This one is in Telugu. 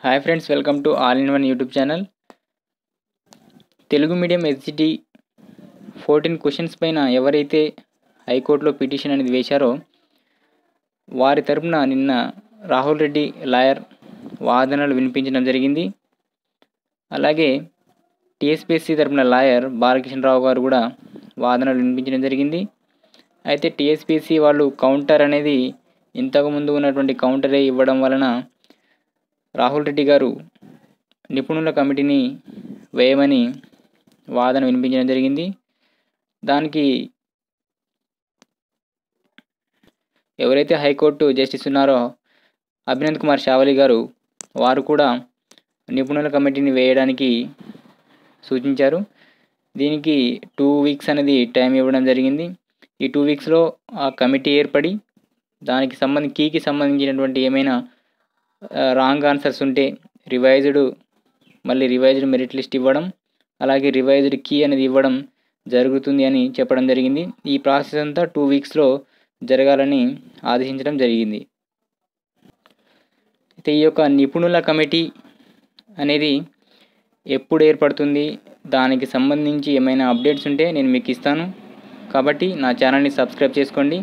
Hi friends, welcome to all in one YouTube channel. Telugu medium SGT 14 questions పైన ఎవరైతే హైకోర్టులో పిటిషన్ అనేది వేశారో వారి తరపున నిన్న రాహుల్ రెడ్డి లాయర్ వాదనలు వినిపించడం జరిగింది. అలాగే టీఎస్పీఎస్సీ తరపున లాయర్ బాలకృష్ణరావు గారు కూడా వాదనలు వినిపించడం జరిగింది. అయితే టీఎస్పీఎస్సీ వాళ్ళు కౌంటర్ అనేది ఇంతకుముందు ఉన్నటువంటి కౌంటరే ఇవ్వడం వలన రాహుల్ రెడ్డి గారు నిపుణుల కమిటీని వేయమని వాదన వినిపించడం జరిగింది. దానికి ఎవరైతే హైకోర్టు జస్టిస్ ఉన్నారో అభినంద్ కుమార్ షావలి గారు వారు కూడా నిపుణుల కమిటీని వేయడానికి సూచించారు. దీనికి 2 వీక్స్ అనేది టైం ఇవ్వడం జరిగింది. ఈ 2 వీక్స్లో ఆ కమిటీ ఏర్పడి దానికి కీకి సంబంధించినటువంటి ఏమైనా రాంగ్ ఆన్సర్స్ ఉంటే రివైజ్డ్ మెరిట్ లిస్ట్ ఇవ్వడం, అలాగే రివైజ్డ్ కీ అనేది ఇవ్వడం జరుగుతుంది అని చెప్పడం జరిగింది. ఈ ప్రాసెస్ అంతా 2 వీక్స్లో జరగాలని ఆదేశించడం జరిగింది. అయితే ఈ యొక్క నిపుణుల కమిటీ అనేది ఎప్పుడు ఏర్పడుతుంది, దానికి సంబంధించి ఏమైనా అప్డేట్స్ ఉంటే నేను మీకు ఇస్తాను. కాబట్టి నా ఛానల్ని సబ్స్క్రైబ్ చేసుకోండి.